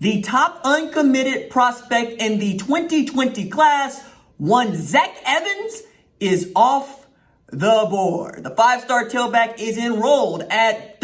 The top uncommitted prospect in the 2020 class, one Zach Evans, is off the board. The five-star tailback is enrolled at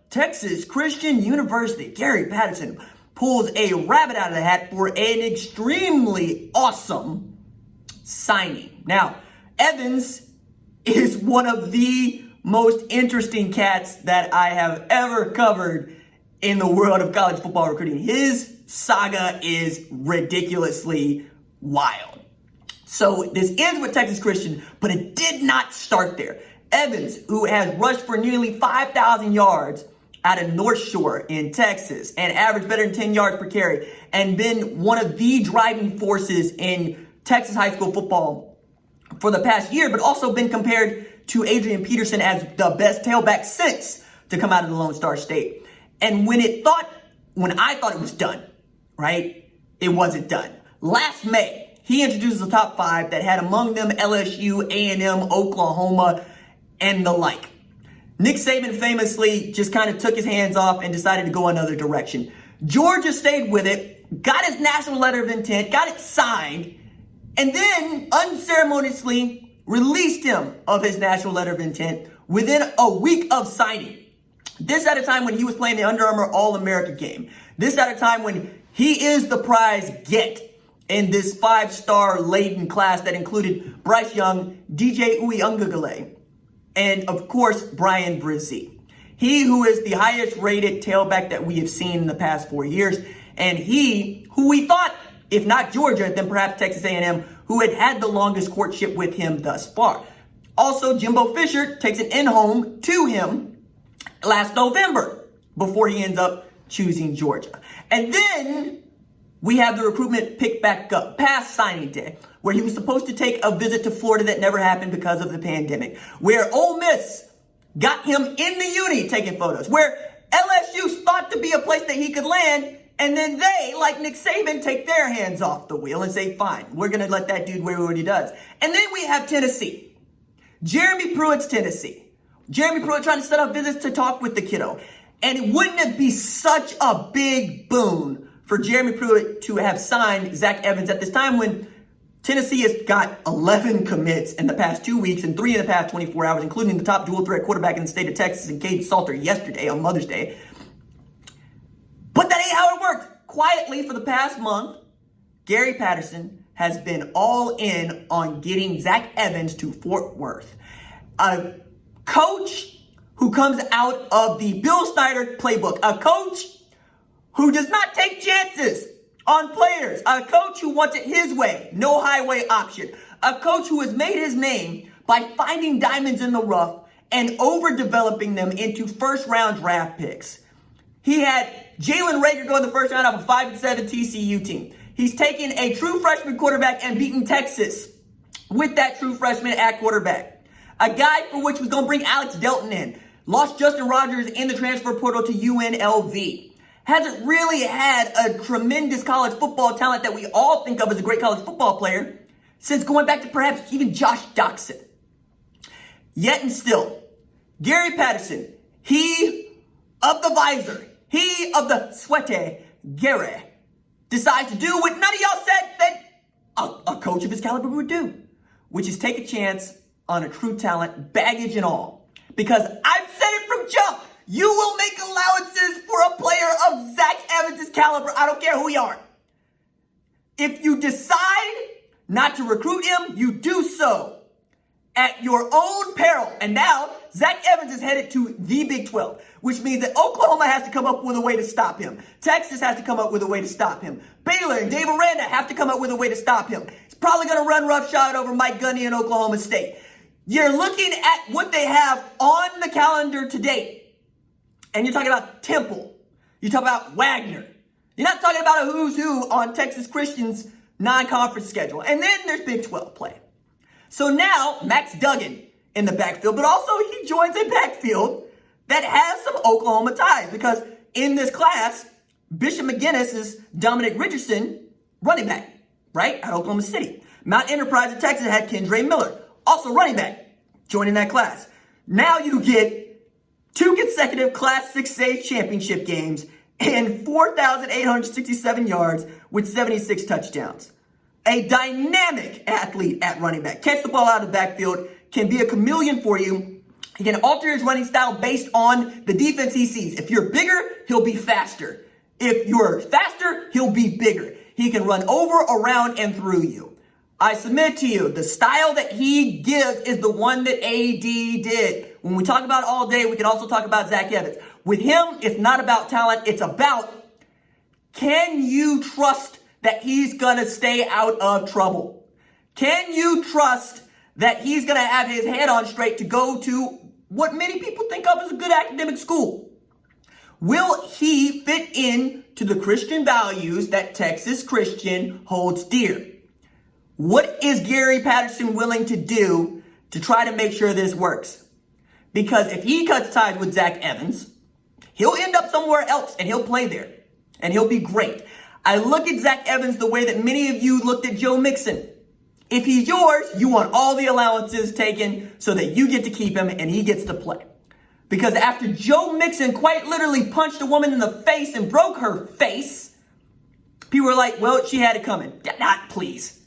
Texas Christian University. Gary Patterson pulls a rabbit out of the hat for an extremely awesome signing. Now, Evans is one of the most interesting cats that I have ever covered in the world of college football recruiting. His saga is ridiculously wild. So this ends with Texas Christian, but it did not start there. Evans, who has rushed for nearly 5,000 yards out of North Shore in Texas and averaged better than 10 yards per carry, and been one of the driving forces in Texas high school football for the past year, but also been compared to Adrian Peterson as the best tailback since to come out of the Lone Star State. And when I thought it was done, right, it wasn't done. Last May, he introduces a top five that had among them LSU, A&M, Oklahoma, and the like. Nick Saban famously just kind of took his hands off and decided to go another direction. Georgia stayed with it, got his national letter of intent, got it signed, and then unceremoniously released him of his national letter of intent within a week of signing. This at a time when he was playing the Under Armour All-America game. This at a time when he is the prize get in this five-star laden class that included Bryce Young, DJ Uyunglele, and of course, Brian Brzee. He who is the highest rated tailback that we have seen in the past 4 years, and he who we thought, if not Georgia, then perhaps Texas A&M, who had the longest courtship with him thus far. Also, Jimbo Fisher takes an in-home to him last November before he ends up choosing Georgia. And then we have the recruitment pick back up past signing day, where he was supposed to take a visit to Florida that never happened because of the pandemic, where Ole Miss got him in the uni taking photos, where LSU thought to be a place that he could land, and then they, like Nick Saban, take their hands off the wheel and say, fine, we're going to let that dude wear what he does. And then we have Tennessee. Jeremy Pruitt's Tennessee. Jeremy Pruitt trying to set up visits to talk with the kiddo. And wouldn't it be such a big boon for Jeremy Pruitt to have signed Zach Evans at this time when Tennessee has got 11 commits in the past 2 weeks and 3 in the past 24 hours, including the top dual threat quarterback in the state of Texas and Cade Salter yesterday on Mother's Day. But that ain't how it worked. Quietly for the past month, Gary Patterson has been all in on getting Zach Evans to Fort Worth. A coach who comes out of the Bill Snyder playbook. A coach who does not take chances on players. A coach who wants it his way, no highway option. A coach who has made his name by finding diamonds in the rough and overdeveloping them into first-round draft picks. He had Jalen Reagor go in the first round off a 5-7 TCU team. He's taken a true freshman quarterback and beaten Texas with that true freshman at quarterback. A guy for which was going to bring Alex Delton in. Lost Justin Rogers in the transfer portal to UNLV. Hasn't really had a tremendous college football talent that we all think of as a great college football player since going back to perhaps even Josh Doxson. Yet and still, Gary Patterson, he of the visor, he of the sweaty Gary, decides to do what none of y'all said that a coach of his caliber would do, which is take a chance on a true talent, baggage and all. Because I've said it from jump. You will make allowances for a player of Zach Evans' caliber. I don't care who you are. If you decide not to recruit him, you do so at your own peril. And now Zach Evans is headed to the Big 12, which means that Oklahoma has to come up with a way to stop him. Texas has to come up with a way to stop him. Baylor and Dave Aranda have to come up with a way to stop him. He's probably going to run roughshod over Mike Gundy in Oklahoma State. You're looking at what they have on the calendar to date. And you're talking about Temple. You're talking about Wagner. You're not talking about a who's who on Texas Christian's non-conference schedule. And then there's Big 12 play. So now Max Duggan in the backfield, but also he joins a backfield that has some Oklahoma ties because in this class, Bishop McGinnis is Dominic Richardson, running back, right, at Oklahoma City. Mount Enterprise in Texas had Kendre Miller, also running back, joining that class. Now you get 2 consecutive Class 6A championship games and 4,867 yards with 76 touchdowns. A dynamic athlete at running back. Catch the ball out of the backfield, can be a chameleon for you. He can alter his running style based on the defense he sees. If you're bigger, he'll be faster. If you're faster, he'll be bigger. He can run over, around, and through you. I submit to you, the style that he gives is the one that AD did. When we talk about it all day, we can also talk about Zach Evans. With him, it's not about talent. It's about, can you trust that he's going to stay out of trouble? Can you trust that he's going to have his head on straight to go to what many people think of as a good academic school? Will he fit in to the Christian values that Texas Christian holds dear? What is Gary Patterson willing to do to try to make sure this works? Because if he cuts ties with Zach Evans, he'll end up somewhere else and he'll play there and he'll be great. I look at Zach Evans the way that many of you looked at Joe Mixon. If he's yours, you want all the allowances taken so that you get to keep him and he gets to play. Because after Joe Mixon quite literally punched a woman in the face and broke her face, people were like, well, she had it coming. Not please.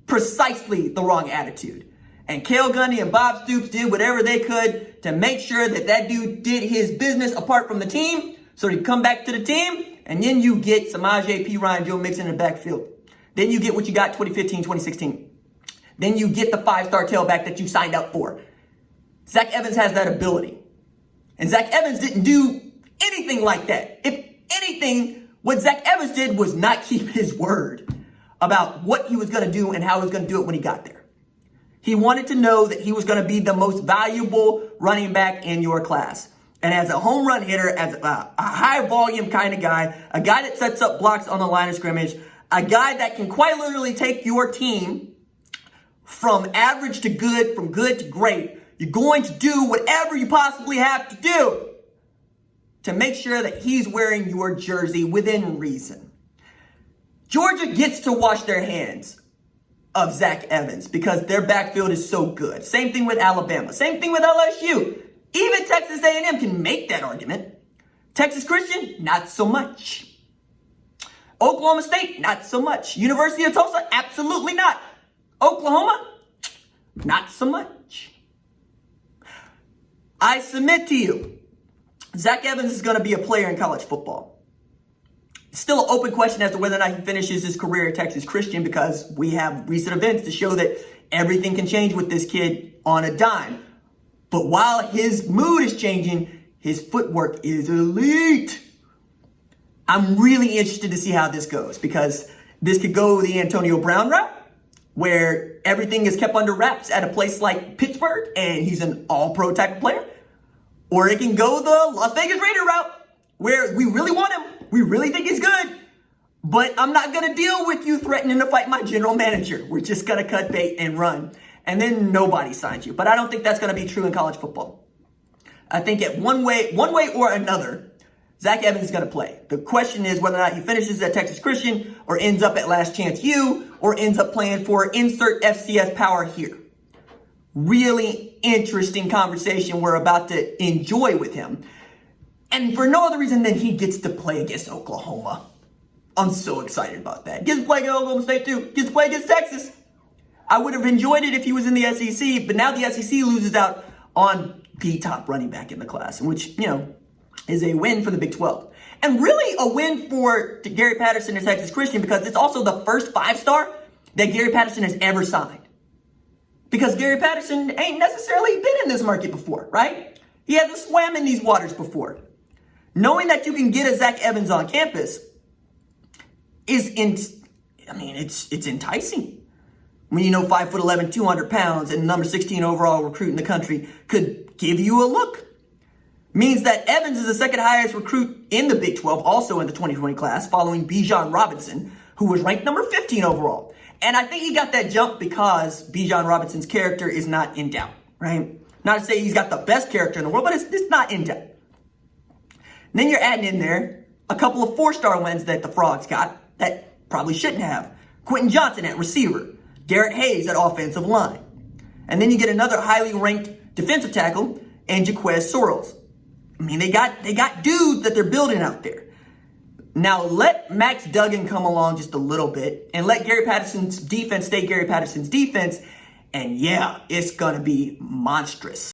Precisely the wrong attitude. And Cale Gundy and Bob Stoops did whatever they could to make sure that that dude did his business apart from the team so he'd come back to the team. And then you get Samaje Perine, Joe Mixon in the backfield. Then you get what you got 2015, 2016. Then you get the 5-star tailback that you signed up for. Zach Evans has that ability. And Zach Evans didn't do anything like that. If anything, what Zach Evans did was not keep his word about what he was going to do and how he was going to do it when he got there. He wanted to know that he was going to be the most valuable running back in your class. And as a home run hitter, as a high volume kind of guy, a guy that sets up blocks on the line of scrimmage, a guy that can quite literally take your team from average to good, from good to great, you're going to do whatever you possibly have to do to make sure that he's wearing your jersey within reason. Georgia gets to wash their hands of Zach Evans because their backfield is so good. Same thing with Alabama. Same thing with LSU. Even Texas A&M can make that argument. Texas Christian, not so much. Oklahoma State, not so much. University of Tulsa, absolutely not. Oklahoma, not so much. I submit to you, Zach Evans is going to be a player in college football. Still an open question as to whether or not he finishes his career at Texas Christian because we have recent events to show that everything can change with this kid on a dime. But while his mood is changing, his footwork is elite. I'm really interested to see how this goes because this could go the Antonio Brown route where everything is kept under wraps at a place like Pittsburgh and he's an all-pro type of player. Or it can go the Las Vegas Raider route where we really want him. We really think he's good. But I'm not going to deal with you threatening to fight my general manager. We're just going to cut bait and run. And then nobody signs you. But I don't think that's going to be true in college football. I think at one way or another, Zach Evans is going to play. The question is whether or not he finishes at Texas Christian or ends up at Last Chance U or ends up playing for insert FCS power here. Really interesting conversation we're about to enjoy with him. And for no other reason than he gets to play against Oklahoma. I'm so excited about that. Gets to play against Oklahoma State too. Gets to play against Texas. I would have enjoyed it if he was in the SEC, but now the SEC loses out on the top running back in the class, which, is a win for the Big 12. And really a win for Gary Patterson and Texas Christian because it's also the first 5-star that Gary Patterson has ever signed. Because Gary Patterson ain't necessarily been in this market before, right? He hasn't swam in these waters before. Knowing that you can get a Zach Evans on campus it's enticing. When 5'11", 200 pounds and number 16 overall recruit in the country could give you a look. Means that Evans is the second highest recruit in the Big 12, also in the 2020 class, following Bijan Robinson, who was ranked number 15 overall. And I think he got that jump because Bijan Robinson's character is not in doubt, right? Not to say he's got the best character in the world, but it's not in doubt. And then you're adding in there a couple of 4-star wins that the Frogs got that probably shouldn't have. Quentin Johnson at receiver. Garrett Hayes at offensive line. And then you get another highly ranked defensive tackle and Jaquez Sorrells. I mean, they got dudes that they're building out there. Now let Max Duggan come along just a little bit and let Gary Patterson's defense stay Gary Patterson's defense. And yeah, it's going to be monstrous.